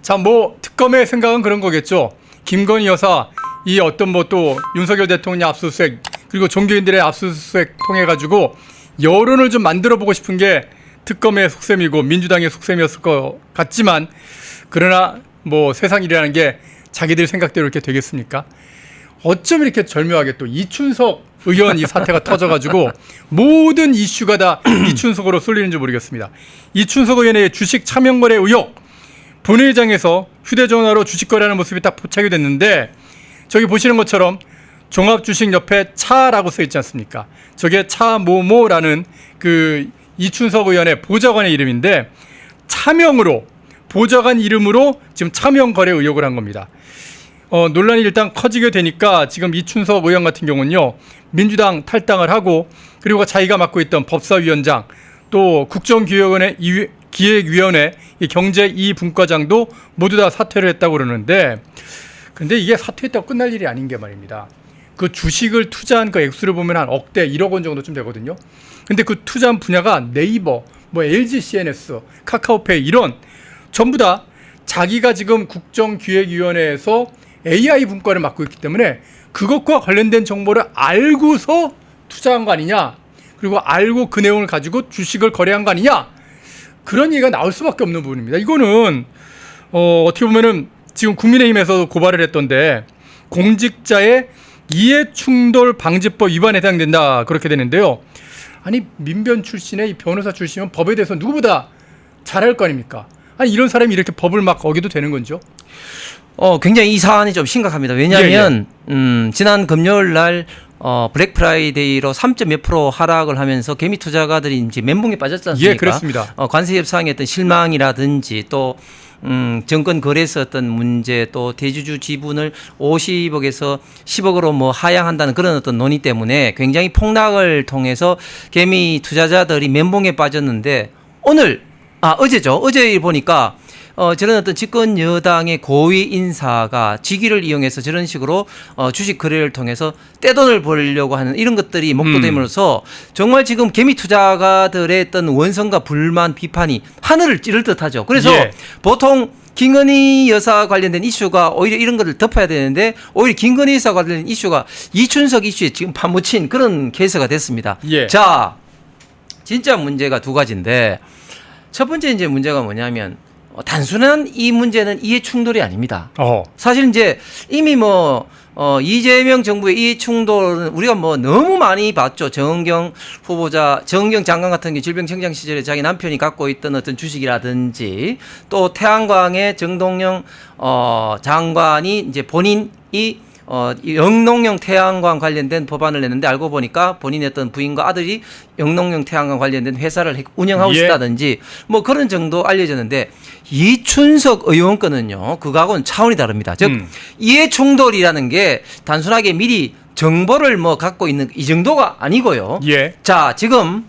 자, 뭐 특검의 생각은 그런 거겠죠. 김건희 여사 이 어떤 뭐 또 윤석열 대통령 압수수색 그리고 종교인들의 압수수색 통해 가지고 여론을 좀 만들어 보고 싶은 게 특검의 속셈이고 민주당의 속셈이었을 것 같지만 그러나 뭐 세상 일이라는 게 자기들 생각대로 이렇게 되겠습니까? 어쩜 이렇게 절묘하게 또 이춘석 의원 이 사태가 터져가지고 모든 이슈가 다 이춘석으로 쏠리는지 모르겠습니다. 이춘석 의원의 주식 차명거래 의혹 본회의장에서 휴대전화로 주식 거래하는 모습이 딱 포착이 됐는데 저기 보시는 것처럼 종합주식 옆에 차라고 써 있지 않습니까? 저게 차모모라는 그 이춘석 의원의 보좌관의 이름인데 차명으로 보좌관 이름으로 지금 차명 거래 의혹을 한 겁니다. 논란이 일단 커지게 되니까 지금 이춘석 의원 같은 경우는요 민주당 탈당을 하고 그리고 자기가 맡고 있던 법사위원장 또 국정기획위원회 경제 2분과장도 모두 다 사퇴를 했다고 그러는데 근데 이게 사퇴했다고 끝날 일이 아닌 게 말입니다. 그 주식을 투자한 그 액수를 보면 한 억대 1억 원 정도 좀 되거든요. 근데 그 투자한 분야가 네이버, 뭐 LG CNS, 카카오페이 이런 전부 다 자기가 지금 국정기획위원회에서 AI 분과를 맡고 있기 때문에 그것과 관련된 정보를 알고서 투자한 거 아니냐 그리고 알고 그 내용을 가지고 주식을 거래한 거 아니냐 그런 얘기가 나올 수밖에 없는 부분입니다. 이거는 어떻게 보면은 지금 국민의힘에서 고발을 했던데 공직자의 이해충돌 방지법 위반에 해당된다 그렇게 되는데요. 아니 민변 출신의 이 변호사 출신이면 법에 대해서 누구보다 잘 알 거 아닙니까? 아니 이런 사람이 이렇게 법을 막 어겨도 되는 건죠? 굉장히 이 사안이 좀 심각합니다. 왜냐하면 지난 금요일 날 블랙 프라이데이로 3몇 프로 하락을 하면서 개미 투자가들이 이제 멘붕에 빠졌지 않습니까? 예, 그렇습니다. 관세 협상의 어떤 실망이라든지 또 정권 거래서 어떤 문제 또 대주주 지분을 50억에서 10억으로 뭐 하향한다는 그런 어떤 논의 때문에 굉장히 폭락을 통해서 개미 투자자들이 멘붕에 빠졌는데 어제죠. 어제 보니까 저런 어떤 집권 여당의 고위 인사가 직위를 이용해서 저런 식으로 주식 거래를 통해서 떼돈을 벌려고 하는 이런 것들이 목도됨으로써 정말 지금 개미 투자가들의 어떤 원성과 불만 비판이 하늘을 찌를 듯하죠. 그래서 보통 김건희 여사 관련된 이슈가 오히려 이런 것을 덮어야 되는데 오히려 김건희 여사 관련된 이슈가 이춘석 이슈에 지금 파묻힌 그런 케이스가 됐습니다. 자, 진짜 문제가 두 가지인데 첫 번째 이제 문제가 뭐냐면 단순한 이 문제는 이해 충돌이 아닙니다. 사실 이제 이미 이재명 정부의 이해 충돌은 우리가 너무 많이 봤죠. 정은경 장관 같은 게 질병청장 시절에 자기 남편이 갖고 있던 어떤 주식이라든지 또 태양광의 정동영 장관이 이제 본인이 영농용 태양광 관련된 법안을 냈는데 알고 보니까 본인의 어떤 부인과 아들이 영농용 태양광 관련된 회사를 운영하고 있다든지 뭐 그런 정도 알려졌는데 이춘석 의원 건은요 그거하고는 차원이 다릅니다. 즉 이해 충돌이라는 게 단순하게 미리 정보를 갖고 있는 이 정도가 아니고요. 자, 지금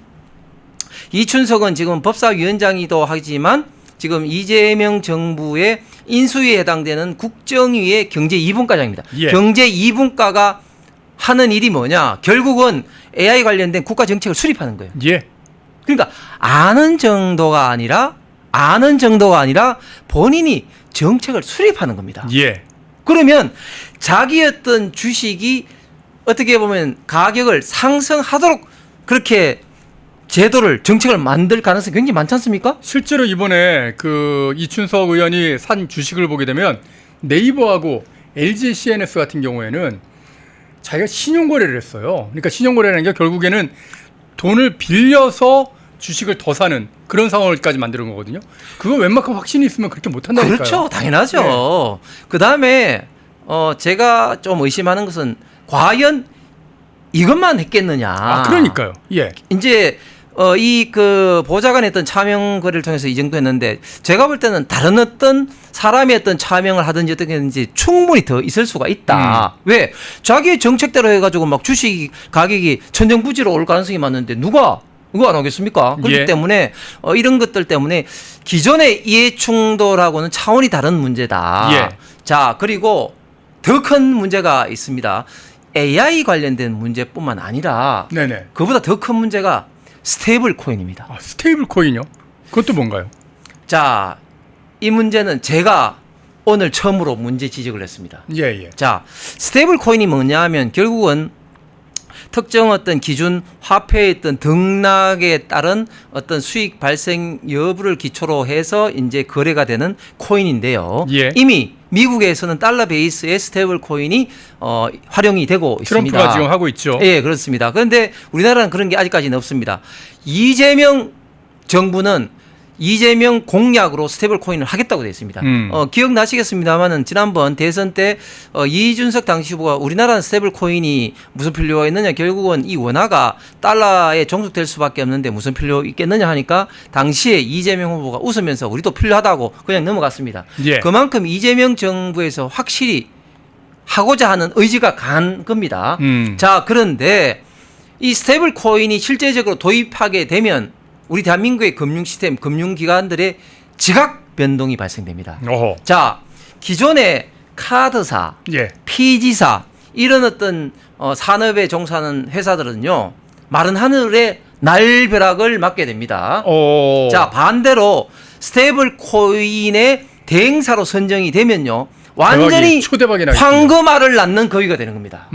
이춘석은 지금 법사위원장이기도 하지만 지금 이재명 정부의 인수위에 해당되는 국정위의 경제 2분과장입니다. 경제 2분과가 하는 일이 뭐냐? 결국은 AI 관련된 국가 정책을 수립하는 거예요. 그러니까 아는 정도가 아니라 본인이 정책을 수립하는 겁니다. 그러면 자기 어떤 주식이 어떻게 보면 가격을 상승하도록 그렇게 정책을 만들 가능성이 굉장히 많지 않습니까? 실제로 이번에 그 이춘석 의원이 산 주식을 보게 되면 네이버하고 LG CNS 같은 경우에는 자기가 신용거래를 했어요. 그러니까 신용거래라는 게 결국에는 돈을 빌려서 주식을 더 사는 그런 상황을까지 만드는 거거든요. 그거 웬만큼 확신이 있으면 그렇게 못한다니까요. 그렇죠. 당연하죠. 그다음에 제가 좀 의심하는 것은 과연 이것만 했겠느냐. 그러니까요. 이제 이 보좌관의 어떤 차명 거래를 통해서 이 정도 했는데 제가 볼 때는 다른 어떤 사람의 어떤 차명을 하든지 어떻게 했는지 충분히 더 있을 수가 있다. 왜? 자기의 정책대로 해가지고 막 주식 가격이 천정부지로 올 가능성이 많은데 누가 안 오겠습니까? 그렇기 때문에 이런 것들 때문에 기존의 이해 충돌하고는 차원이 다른 문제다. 자, 그리고 더 큰 문제가 있습니다. AI 관련된 문제뿐만 아니라 그보다 더 큰 문제가 스테이블 코인입니다. 스테이블 코인이요? 그것도 뭔가요? 자, 이 문제는 제가 오늘 처음으로 문제 지적을 했습니다. 예, 예. 자, 스테이블 코인이 뭐냐 하면 결국은 특정 어떤 기준 화폐의 어떤 등락에 따른 어떤 수익 발생 여부를 기초로 해서 이제 거래가 되는 코인인데요. 예. 이미 미국에서는 달러 베이스의 스테이블 코인이 활용이 되고 있습니다. 트럼프가 지금 하고 있죠. 예, 그렇습니다. 그런데 우리나라는 그런 게 아직까지는 없습니다. 이재명 정부는 이재명 공약으로 스테이블 코인을 하겠다고 되어 있습니다. 기억나시겠습니다만은 지난번 대선 때 이준석 당시 후보가 우리나라는 스테이블 코인이 무슨 필요가 있느냐, 결국은 이 원화가 달러에 종속될 수밖에 없는데 무슨 필요 있겠느냐 하니까 당시에 이재명 후보가 웃으면서 우리도 필요하다고 그냥 넘어갔습니다. 예. 그만큼 이재명 정부에서 확실히 하고자 하는 의지가 강한 겁니다. 자, 그런데 이 스테이블 코인이 실제적으로 도입하게 되면 우리 대한민국의 금융 시스템, 금융기관들의 지각 변동이 발생됩니다. 어허. 자, 기존의 카드사, 예. 피지사 이런 어떤 산업에 종사하는 회사들은요, 마른 하늘에 날벼락을 맞게 됩니다. 자, 반대로 스테이블 코인의 대행사로 선정이 되면요, 완전히 초대박이 나겠군요. 황금알을 낳는 거위가 되는 겁니다.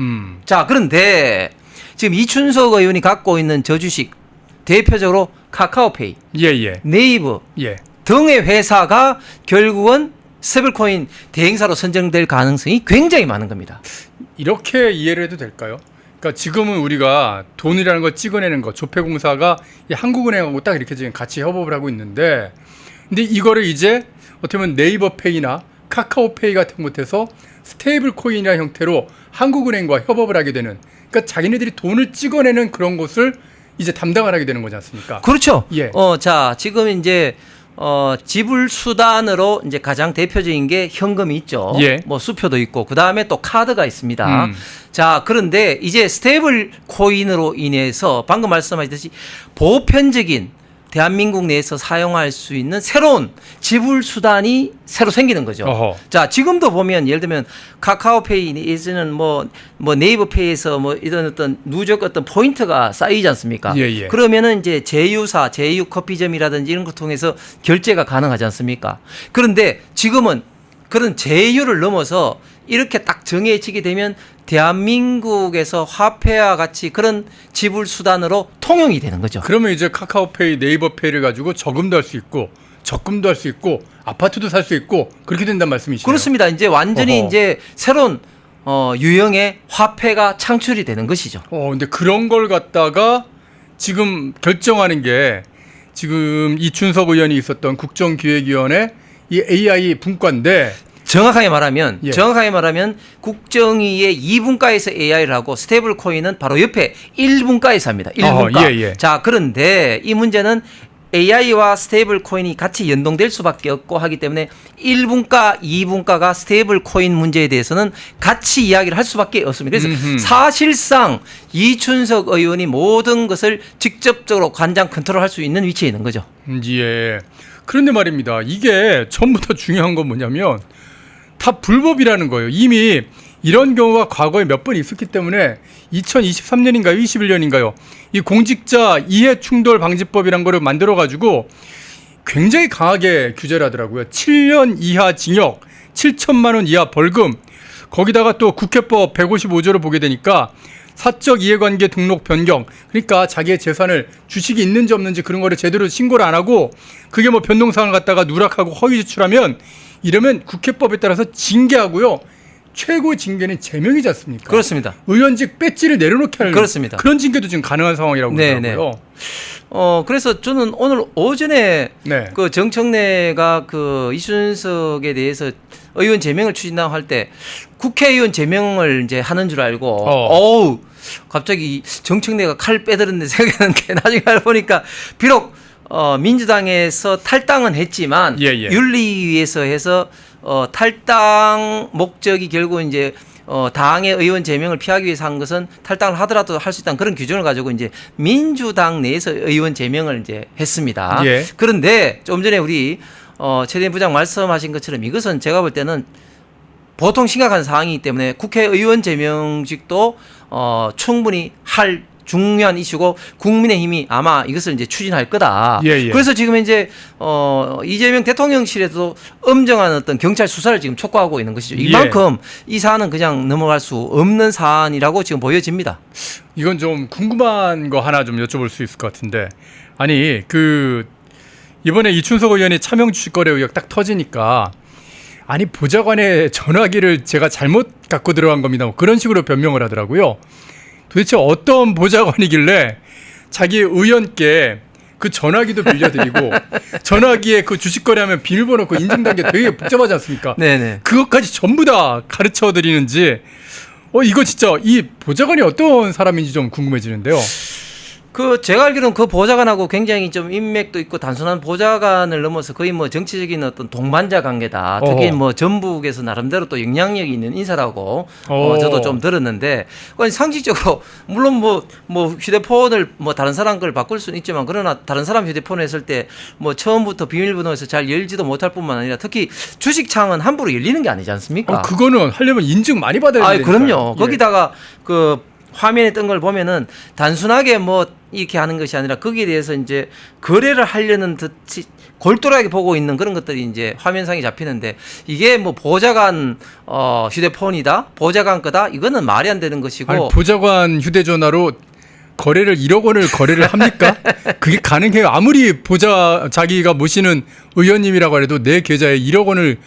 자, 그런데 지금 이춘석 의원이 갖고 있는 저주식 대표적으로 카카오페이, 예, 예. 네이버 예. 등의 회사가 결국은 스테이블코인 대행사로 선정될 가능성이 굉장히 많은 겁니다. 이렇게 이해를 해도 될까요? 그러니까 지금은 우리가 돈이라는 걸 찍어내는 거, 조폐공사가 이 한국은행하고 딱 이렇게 지금 같이 협업을 하고 있는데, 근데 이거를 이제 어떻게 보면 네이버페이나 카카오페이 같은 곳에서 스테이블 코인이라는 형태로 한국은행과 협업을 하게 되는, 그러니까 자기네들이 돈을 찍어내는 그런 곳을 이제 담당을 하게 되는 거지 않습니까? 그렇죠. 예. 자, 지금 이제 지불 수단으로 이제 가장 대표적인 게 현금이 있죠. 예. 뭐 수표도 있고 그 다음에 또 카드가 있습니다. 자, 그런데 이제 스테이블 코인으로 인해서 방금 말씀하셨듯이 보편적인 대한민국 내에서 사용할 수 있는 새로운 지불 수단이 새로 생기는 거죠. 어허. 자, 지금도 보면 예를 들면 카카오페이에서는 뭐 네이버페이에서 뭐 이런 어떤 누적 어떤 포인트가 쌓이지 않습니까? 예, 예. 그러면은 이제 제휴사, 제휴 커피점이라든지 이런 걸 통해서 결제가 가능하지 않습니까? 그런데 지금은 그런 제휴를 넘어서 이렇게 딱 정해지게 되면 대한민국에서 화폐와 같이 그런 지불 수단으로 통용이 되는 거죠. 그러면 이제 카카오페이, 네이버페이를 가지고 저금도 할 수 있고 적금도 할 수 있고 아파트도 살 수 있고 그렇게 된다는 말씀이시죠? 그렇습니다. 이제 완전히 어허. 이제 새로운 유형의 화폐가 창출이 되는 것이죠. 근데 그런 걸 갖다가 지금 결정하는 게 지금 이춘석 의원이 있었던 국정기획위원회 이 AI 분과인데 정확하게 말하면 예. 국정위의 2분과에서 AI를 하고 스테이블 코인은 바로 옆에 1분과에서 합니다. 1분과. 예, 예. 자, 그런데 이 문제는 AI와 스테이블 코인이 같이 연동될 수밖에 없고 하기 때문에 1분과, 2분과가 스테이블 코인 문제에 대해서는 같이 이야기를 할 수밖에 없습니다. 그래서 사실상 이춘석 의원이 모든 것을 직접적으로 관장 컨트롤할 수 있는 위치에 있는 거죠. 예. 그런데 말입니다. 이게 전부 다 중요한 건 뭐냐면 다 불법이라는 거예요. 이미 이런 경우가 과거에 몇 번 있었기 때문에 2023년인가요? 21년인가요? 이 공직자 이해충돌 방지법이란 거를 만들어가지고 굉장히 강하게 규제를 하더라고요. 7년 이하 징역, 7천만 원 이하 벌금, 거기다가 또 국회법 155조를 보게 되니까 사적 이해관계 등록 변경, 그러니까 자기의 재산을 주식이 있는지 없는지 그런 거를 제대로 신고를 안 하고 그게 뭐 변동사항을 갖다가 누락하고 허위 제출하면 이러면 국회법에 따라서 징계하고요. 최고 징계는 제명이지 않습니까? 그렇습니다. 의원직 배지를 내려놓게 하는 그렇습니다. 그런 징계도 지금 가능한 상황이라고 그러더라고요. 그래서 저는 오늘 오전에 네. 그 정청래가 그 이준석에 대해서 의원 제명을 추진다고 할 때 국회의원 제명을 이제 하는 줄 알고 어우 갑자기 정청래가 칼 빼들었는데 생각하는 게 나중에 알고 보니까 비록 민주당에서 탈당은 했지만 예, 예. 윤리위에서 해서 탈당 목적이 결국 이제 당의 의원 제명을 피하기 위해서 한 것은 탈당을 하더라도 할 수 있다는 그런 규정을 가지고 이제 민주당 내에서 의원 제명을 이제 했습니다. 예. 그런데 좀 전에 우리 최대인 부장 말씀하신 것처럼 이것은 제가 볼 때는 보통 심각한 사항이기 때문에 국회의원 제명직도 충분히 할 중요한 이슈고 국민의힘이 아마 이것을 이제 추진할 거다. 예, 예. 그래서 지금 이제 이재명 대통령실에도 엄정한 어떤 경찰 수사를 지금 촉구하고 있는 것이죠. 이만큼 이 사안은 그냥 넘어갈 수 없는 사안이라고 지금 보여집니다. 이건 좀 궁금한 거 하나 좀 여쭤볼 수 있을 것 같은데, 아니 이번에 이춘석 의원이 차명 주식 거래 의혹 딱 터지니까, 아니 보좌관의 전화기를 제가 잘못 갖고 들어간 겁니다, 뭐 그런 식으로 변명을 하더라고요. 도대체 어떤 보좌관이길래 자기 의원께 그 전화기도 빌려드리고 전화기에 그 주식 거래하면 비밀번호 그 인증단계 되게 복잡하지 않습니까? 네네. 그것까지 전부 다 가르쳐 드리는지, 이거 진짜 이 보좌관이 어떤 사람인지 좀 궁금해지는데요. 제가 알기로는 그 보좌관하고 굉장히 좀 인맥도 있고 단순한 보좌관을 넘어서 거의 뭐 정치적인 어떤 동반자 관계다. 특히 뭐 전북에서 나름대로 또 영향력이 있는 인사라고 저도 좀 들었는데, 상식적으로 물론 뭐 휴대폰을 뭐 다른 사람 걸 바꿀 수는 있지만, 그러나 다른 사람 휴대폰을 했을 때 뭐 처음부터 비밀번호에서 잘 열지도 못할 뿐만 아니라 특히 주식창은 함부로 열리는 게 아니지 않습니까? 그거는 하려면 인증 많이 받아야 되니까. 그럼요. 거기다가 화면에 뜬 걸 보면은 단순하게 뭐 이렇게 하는 것이 아니라 거기에 대해서 이제 거래를 하려는 듯이 골똘하게 보고 있는 그런 것들이 이제 화면상에 잡히는데, 이게 뭐 보좌관 휴대폰이다, 보좌관 거다, 이거는 말이 안 되는 것이고. 아니, 보좌관 휴대전화로 거래를 1억 원을 거래를 합니까? 그게 가능해요? 아무리 자기가 모시는 의원님이라고 해도 내 계좌에 1억 원을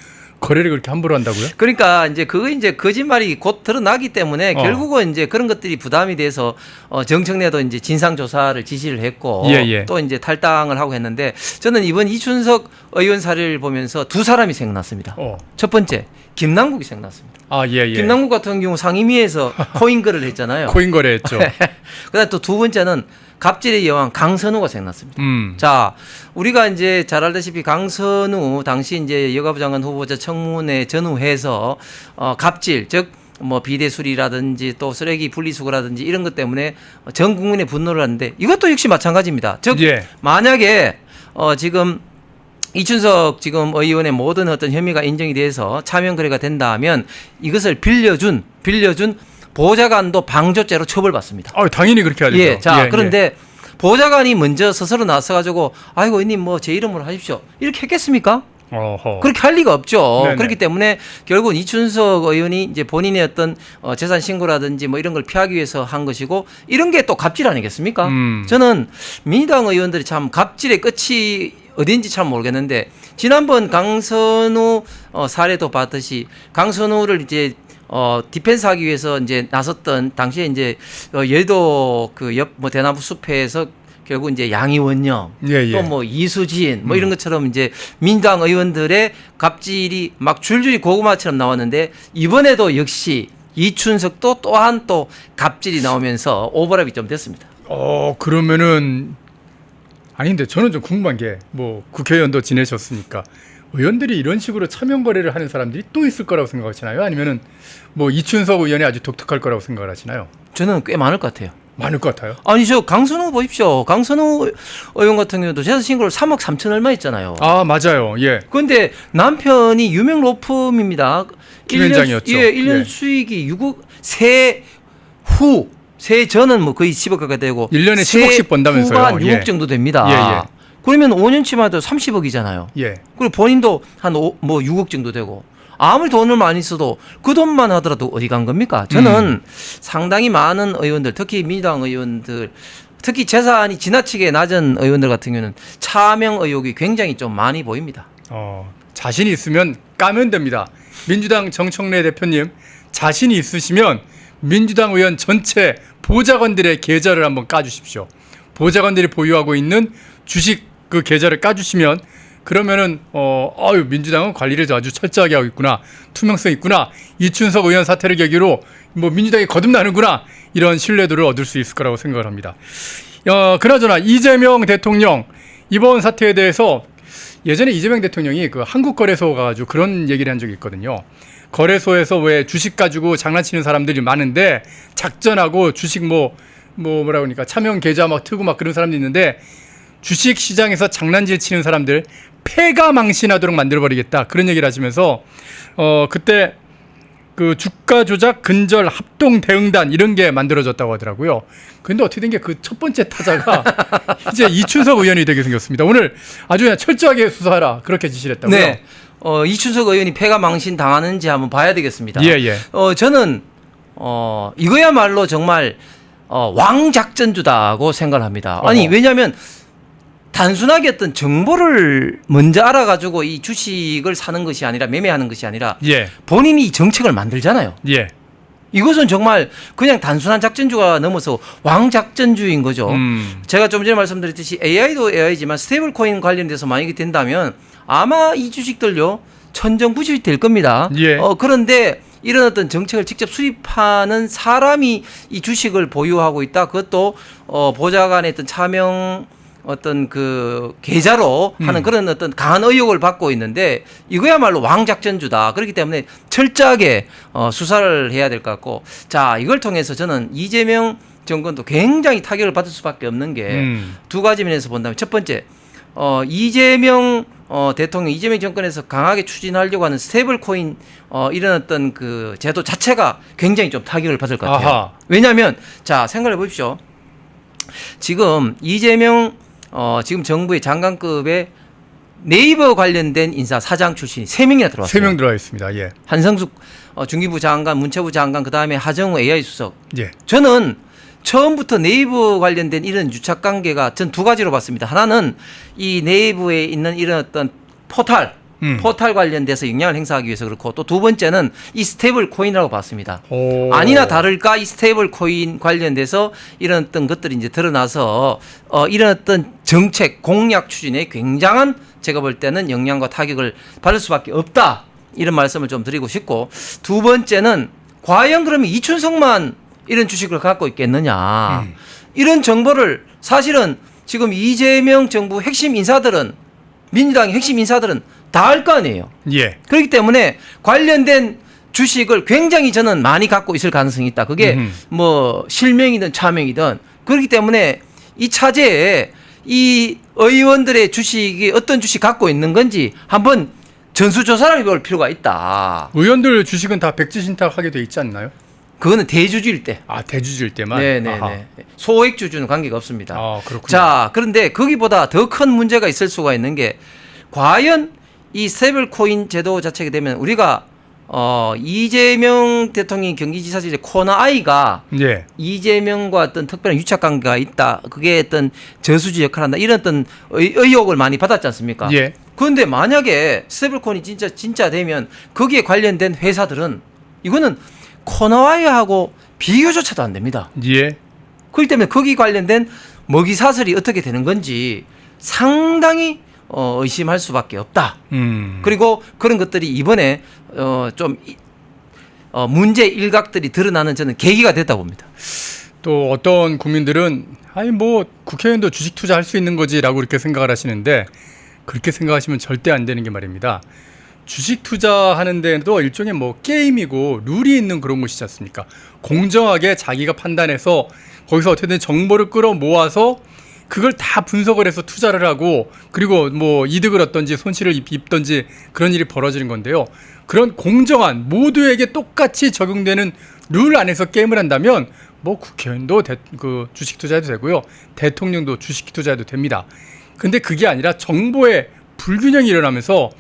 거래를 그렇게 함부로 한다고요? 그러니까 이제 그거 이제 거짓말이 곧 드러나기 때문에 결국은 이제 그런 것들이 부담이 돼서 정청래도 이제 진상 조사를 지시를 했고, 또 이제 탈당을 하고 했는데, 저는 이번 이춘석 의원 사례를 보면서 두 사람이 생각났습니다. 첫 번째 김남국이 생각났습니다. 김남국 같은 경우 상임위에서 코인 거래를 했잖아요. 코인 거래했죠. 그다음 또 두 번째는 갑질의 여왕 강선우가 생각났습니다. 자, 우리가 이제 잘 알다시피 강선우 당시 이제 여가부 장관 후보자 청문회 전후해서 갑질, 즉 뭐 비대수리라든지 또 쓰레기 분리수거라든지 이런 것 때문에 전 국민의 분노를 하는데, 이것도 역시 마찬가지입니다. 즉 만약에 지금 이춘석 지금 의원의 모든 어떤 혐의가 인정이 돼서 차명 거래가 된다면 이것을 빌려준 보좌관도 방조죄로 처벌받습니다. 당연히 그렇게 하죠. 그런데 보좌관이 먼저 스스로 나서가지고 아이고 의원님 뭐 제 이름으로 하십시오, 이렇게 했겠습니까? 그렇게 할 리가 없죠. 네네. 그렇기 때문에 결국은 이춘석 의원이 이제 본인의 어떤 재산 신고라든지 뭐 이런 걸 피하기 위해서 한 것이고, 이런 게 또 갑질 아니겠습니까? 저는 민주당 의원들이 참 갑질의 끝이 어딘지 참 모르겠는데, 지난번 강선우 사례도 봤듯이 강선우를 이제 디펜스하기 위해서 이제 나섰던 당시에 이제 여의도 그 옆 뭐 대나무 숲에서 결국 이제 양이원영, 또 뭐 이수진 뭐 이런 것처럼 이제 민주당 의원들의 갑질이 막 줄줄이 고구마처럼 나왔는데, 이번에도 역시 이춘석도 또한 또 갑질이 나오면서 오버랩이 좀 됐습니다. 그러면은 아닌데, 저는 좀 궁금한 게, 뭐 국회의원도 지내셨으니까 의원들이 이런 식으로 차명 거래를 하는 사람들이 또 있을 거라고 생각하시나요? 아니면은 뭐 이춘석 의원이 아주 독특할 거라고 생각을 하시나요? 저는 꽤 많을 것 같아요. 많을 것 같아요? 아니, 강선우 보십시오. 강선우 의원 같은 경우도 재산 신고를 3억 3천 얼마 했잖아요. 맞아요. 그런데 남편이 유명 로펌입니다. 김현장이었죠. 1년 수익이 6억, 세 전은 뭐 거의 10억 가까이 되고 1년에 10억씩 번다면서요. 후가 6억 정도 됩니다. 그러면 5년치만 해도 30억이잖아요. 그리고 본인도 한 6억 정도 되고, 아무리 돈을 많이 써도 그 돈만 하더라도 어디 간 겁니까? 저는 상당히 많은 의원들, 특히 민주당 의원들, 특히 재산이 지나치게 낮은 의원들 같은 경우는 차명 의혹이 굉장히 좀 많이 보입니다. 자신이 있으면 까면 됩니다. 민주당 정청래 대표님, 자신이 있으시면 민주당 의원 전체 보좌관들의 계좌를 한번 까주십시오. 보좌관들이 보유하고 있는 주식 그 계좌를 까주시면, 그러면은 민주당은 관리를 아주 철저하게 하고 있구나, 투명성 있구나, 이춘석 의원 사태를 계기로 뭐 민주당이 거듭나는구나, 이런 신뢰도를 얻을 수 있을 거라고 생각을 합니다. 그나저나 이재명 대통령 이번 사태에 대해서 예전에 이재명 대통령이 그 한국거래소 가가지고 그런 얘기를 한 적이 있거든요. 거래소에서 왜 주식 가지고 장난치는 사람들이 많은데, 작전하고 주식 뭐라 그러니까 차명 계좌 막 트고 막 그런 사람도 있는데, 주식 시장에서 장난질 치는 사람들 패가 망신하도록 만들어버리겠다, 그런 얘기를 하시면서 그때 그 주가 조작 근절 합동 대응단 이런 게 만들어졌다고 하더라고요. 근데 어떻게 된 게 그 첫 번째 타자가 이제 이춘석 의원이 되게 생겼습니다. 오늘 아주 그냥 철저하게 수사하라 그렇게 지시를 했다고요. 네. 이춘석 의원이 패가 망신 당하는지 한번 봐야 되겠습니다. 예, 예. 저는 이거야말로 정말 왕작전주다고 생각을 합니다. 아니 왜냐하면 단순하게 어떤 정보를 먼저 알아가지고 이 주식을 사는 것이 아니라 매매하는 것이 아니라 예. 본인이 이 정책을 만들잖아요. 예. 이것은 정말 그냥 단순한 작전주가 넘어서 왕작전주인 거죠. 제가 좀 전에 말씀드렸듯이 AI도 AI지만 스테이블 코인 관련돼서 만약에 된다면 아마 이 주식들요 천정부실이 될 겁니다. 예. 그런데 이런 어떤 정책을 직접 수립하는 사람이 이 주식을 보유하고 있다. 그것도 보좌관의 어떤 차명 어떤 그 계좌로 하는 그런 어떤 강한 의혹을 받고 있는데 이거야말로 왕작전주다. 그렇기 때문에 철저하게 수사를 해야 될 것 같고 자 이걸 통해서 저는 이재명 정권도 굉장히 타격을 받을 수밖에 없는 게 두 가지 면에서 본다면 첫 번째 이재명 대통령 이재명 정권에서 강하게 추진하려고 하는 스테이블 코인 이런 어떤 그 제도 자체가 굉장히 좀 타격을 받을 것 같아요. 아하. 왜냐하면 자 생각해 보십시오. 지금 이재명 지금 정부의 장관급의 네이버 관련된 인사 사장 출신이 3명이나 들어왔어요. 3명 들어와 있습니다. 예. 한성숙 중기부 장관, 문체부 장관, 그다음에 하정우 AI 수석. 예. 저는 처음부터 네이버 관련된 이런 유착 관계가 전 두 가지로 봤습니다. 하나는 이 네이버에 있는 이런 어떤 포탈 관련돼서 영향을 행사하기 위해서 그렇고 또 두 번째는 이 스테이블 코인이라고 봤습니다. 오. 아니나 다를까 이 스테이블 코인 관련돼서 이런 어떤 것들이 이제 드러나서 이런 어떤 정책 공약 추진에 굉장한 제가 볼 때는 영향과 타격을 받을 수밖에 없다. 이런 말씀을 좀 드리고 싶고 두 번째는 과연 그러면 이춘석만 이런 주식을 갖고 있겠느냐. 이런 정보를 사실은 지금 이재명 정부 핵심 인사들은 민주당의 핵심 인사들은 다 알 거 아니에요. 예. 그렇기 때문에 관련된 주식을 굉장히 저는 많이 갖고 있을 가능성이 있다. 그게 뭐 실명이든 차명이든 그렇기 때문에 이 차제에 이 의원들의 주식이 어떤 주식 갖고 있는 건지 한번 전수조사를 해볼 필요가 있다. 의원들 주식은 다 백지신탁하게 돼 있지 않나요? 그거는 대주주일 때. 아, 대주주일 때만. 네네네. 소액주주는 관계가 없습니다. 아, 그렇군요. 자, 그런데 거기보다 더 큰 문제가 있을 수가 있는 게 과연 이 스테이블 코인 제도 자체가 되면 우리가 이재명 대통령이 경기지사 시절에 코너 아이가 예. 이재명과 어떤 특별한 유착 관계가 있다. 그게 어떤 저수지 역할을 한다. 이런 어떤 의혹을 많이 받았지 않습니까? 예. 그런데 만약에 스테이블 코인이 진짜 되면 거기에 관련된 회사들은 이거는 코너아이하고 비교조차도 안 됩니다. 예. 그렇기 때문에 거기 관련된 먹이 사슬이 어떻게 되는 건지 상당히 의심할 수밖에 없다. 그리고 그런 것들이 이번에 좀 문제 일각들이 드러나는 저는 계기가 됐다고 봅니다. 또 어떤 국민들은 아니 뭐 국회의원도 주식 투자할 수 있는 거지라고 이렇게 생각을 하시는데 그렇게 생각하시면 절대 안 되는 게 말입니다. 주식 투자하는 데도 일종의 뭐 게임이고 룰이 있는 그런 곳이지 않습니까? 공정하게 자기가 판단해서 거기서 어떻게든 정보를 끌어 모아서 그걸 다 분석을 해서 투자를 하고 그리고 뭐 이득을 얻든지 손실을 입든지 그런 일이 벌어지는 건데요. 그런 공정한 모두에게 똑같이 적용되는 룰 안에서 게임을 한다면 뭐 국회의원도 그 주식 투자해도 되고요. 대통령도 주식 투자해도 됩니다. 근데 그게 아니라 정보의 불균형이 일어나면서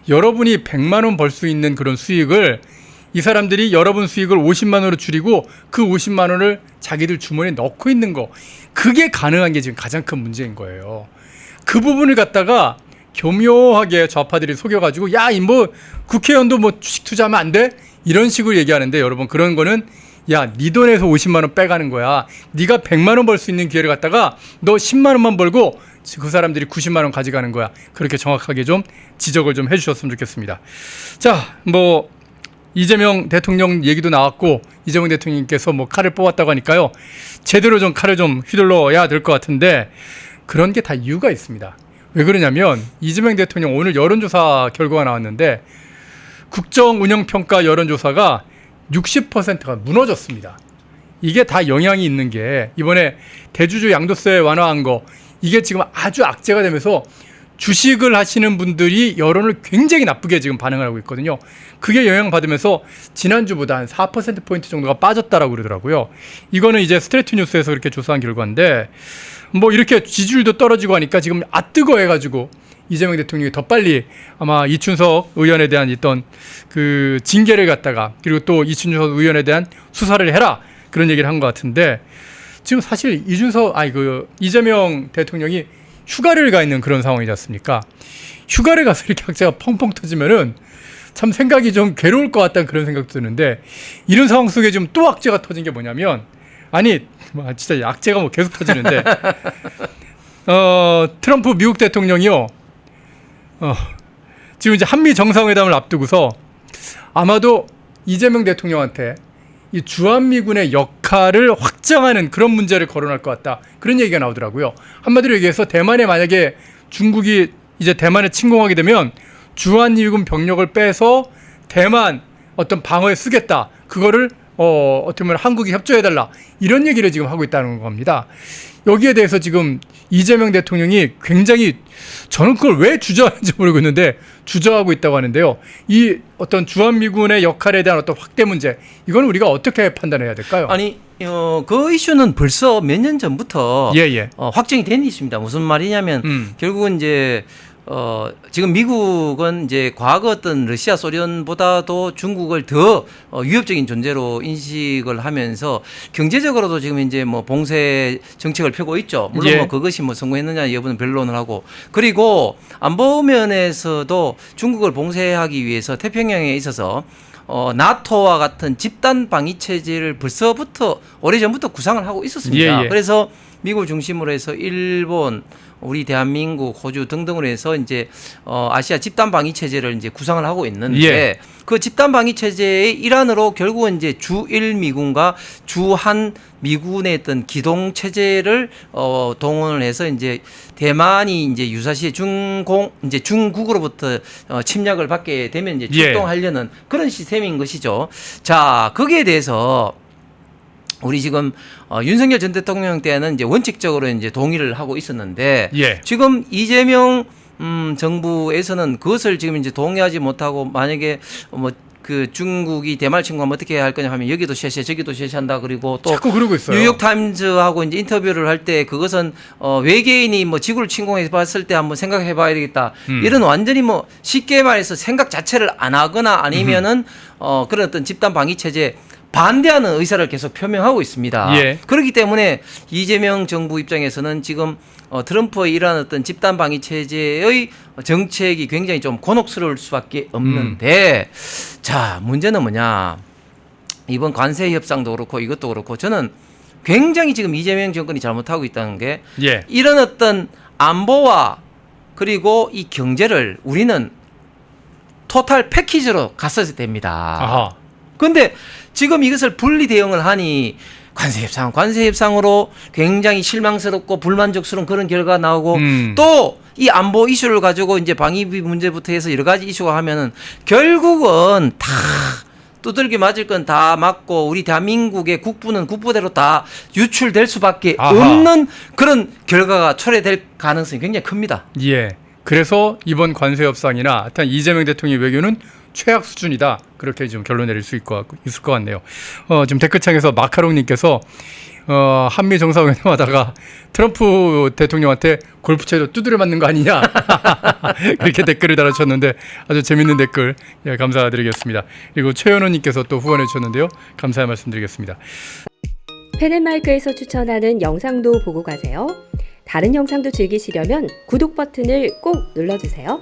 여러분이 100만 원 벌 수 있는 그런 수익을 이 사람들이 여러분 수익을 50만 원으로 줄이고 그 50만 원을 자기들 주머니에 넣고 있는 거 그게 가능한 게 지금 가장 큰 문제인 거예요. 그 부분을 갖다가 교묘하게 좌파들이 속여가지고 야, 이 뭐 국회의원도 뭐 주식 투자하면 안 돼? 이런 식으로 얘기하는데 여러분 그런 거는 야, 네 돈에서 50만 원 빼가는 거야. 네가 100만 원 벌 수 있는 기회를 갖다가 너 10만 원만 벌고 그 사람들이 90만 원 가져가는 거야. 그렇게 정확하게 좀 지적을 좀 해주셨으면 좋겠습니다. 자, 뭐 이재명 대통령 얘기도 나왔고 이재명 대통령께서 뭐 칼을 뽑았다고 하니까요. 제대로 좀 칼을 좀 휘둘러야 될 것 같은데 그런 게 다 이유가 있습니다. 왜 그러냐면 이재명 대통령 오늘 여론조사 결과가 나왔는데 국정운영평가 여론조사가 60%가 무너졌습니다. 이게 다 영향이 있는 게 이번에 대주주 양도세 완화한 거 이게 지금 아주 악재가 되면서 주식을 하시는 분들이 여론을 굉장히 나쁘게 지금 반응을 하고 있거든요. 그게 영향받으면서 지난주보다 한 4%포인트 정도가 빠졌다라고 그러더라고요. 이거는 이제 스트레이트 뉴스에서 이렇게 조사한 결과인데 뭐 이렇게 지지율도 떨어지고 하니까 지금 뜨거워해가지고 이재명 대통령이 더 빨리 아마 이춘석 의원에 대한 있던 그 징계를 갖다가 그리고 또 이춘석 의원에 대한 수사를 해라 그런 얘기를 한 것 같은데 지금 사실 이재명 대통령이 휴가를 가 있는 그런 상황이지 않습니까? 휴가를 가서 이렇게 악재가 펑펑 터지면은 참 생각이 좀 괴로울 것 같다는 그런 생각도 드는데 이런 상황 속에 지금 또 악재가 터진 게 뭐냐면 진짜 악재가 뭐 계속 터지는데 트럼프 미국 대통령이요 지금 이제 한미 정상회담을 앞두고서 아마도 이재명 대통령한테 이 주한미군의 역할을 확장하는 그런 문제를 거론할 것 같다. 그런 얘기가 나오더라고요. 한마디로 얘기해서 대만에 만약에 중국이 이제 대만에 침공하게 되면 주한미군 병력을 빼서 대만 어떤 방어에 쓰겠다. 그거를 어떻게 보면 한국이 협조해달라. 이런 얘기를 지금 하고 있다는 겁니다. 여기에 대해서 지금 이재명 대통령이 굉장히 저는 그걸 왜 주저하는지 모르겠는데 주저하고 있다고 하는데요. 이 어떤 주한미군의 역할에 대한 어떤 확대 문제 이건 우리가 어떻게 판단해야 될까요? 그 이슈는 벌써 몇 년 전부터 확정이 된 이슈입니다. 무슨 말이냐면 결국은 이제 지금 미국은 이제 과거 어떤 러시아 소련보다도 중국을 더 위협적인 존재로 인식을 하면서 경제적으로도 지금 이제 뭐 봉쇄 정책을 펴고 있죠. 물론 뭐 그것이 뭐 성공했느냐 여부는 변론을 하고 그리고 안보 면에서도 중국을 봉쇄하기 위해서 태평양에 있어서 나토와 같은 집단 방위 체제를 벌써부터 오래전부터 구상을 하고 있었습니다. 그래서 미국을 중심으로 해서 일본, 우리 대한민국, 호주 등등으로 해서 이제 아시아 집단 방위 체제를 이제 구상을 하고 있는데 그 집단 방위 체제의 일환으로 결국은 이제 주일 미군과 주한 미군의 어떤 기동 체제를 동원을 해서 이제 대만이 이제 유사시에 이제 중국으로부터 침략을 받게 되면 이제 출동하려는 그런 시스템인 것이죠. 자, 거기에 대해서 우리 지금 윤석열 전 대통령 때는 이제 원칙적으로 이제 동의를 하고 있었는데 지금 이재명 정부에서는 그것을 지금 이제 동의하지 못하고 만약에 뭐 그 중국이 대만을 침공하면 어떻게 해야 할 거냐 하면 여기도 쉐쉐 저기도 쉐쉐한다 그리고 또 자꾸 그러고 있어요. 뉴욕 타임즈하고 이제 인터뷰를 할 때 그것은 외계인이 뭐 지구를 침공해 봤을 때 한번 생각해 봐야 되겠다. 이런 완전히 뭐 쉽게 말해서 생각 자체를 안 하거나 아니면은 그런 어떤 집단 방위 체제 반대하는 의사를 계속 표명하고 있습니다. 그렇기 때문에 이재명 정부 입장에서는 지금 트럼프의 이러한 어떤 집단 방위 체제의 정책이 굉장히 좀 곤혹스러울 수밖에 없는데 자, 문제는 뭐냐. 이번 관세 협상도 그렇고 이것도 그렇고 저는 굉장히 지금 이재명 정권이 잘못하고 있다는 게 이런 어떤 안보와 그리고 이 경제를 우리는 토탈 패키지로 갔어야 됩니다. 그런데 지금 이것을 분리 대응을 하니 관세 협상으로 굉장히 실망스럽고 불만족스러운 그런 결과가 나오고 또 이 안보 이슈를 가지고 이제 방위비 문제부터 해서 여러 가지 이슈가 하면은 결국은 다 두들겨 맞을 건 다 맞고 우리 대한민국의 국부는 국부대로 다 유출될 수밖에 없는 그런 결과가 초래될 가능성이 굉장히 큽니다. 그래서 이번 관세 협상이나 하여튼 이재명 대통령의 외교는 최악 수준이다. 그렇게 좀 결론 내릴 수 있을 것 같네요. 지금 댓글창에서 마카롱님께서 한미 정상회담 하다가 트럼프 대통령한테 골프채로 두드려 맞는 거 아니냐 그렇게 댓글을 달아주셨는데 아주 재밌는 댓글 감사드리겠습니다. 그리고 최현호님께서 또 후원해 주셨는데요. 감사의 말씀드리겠습니다. 펜앤마이크에서 추천하는 영상도 보고 가세요. 다른 영상도 즐기시려면 구독 버튼을 꼭 눌러주세요.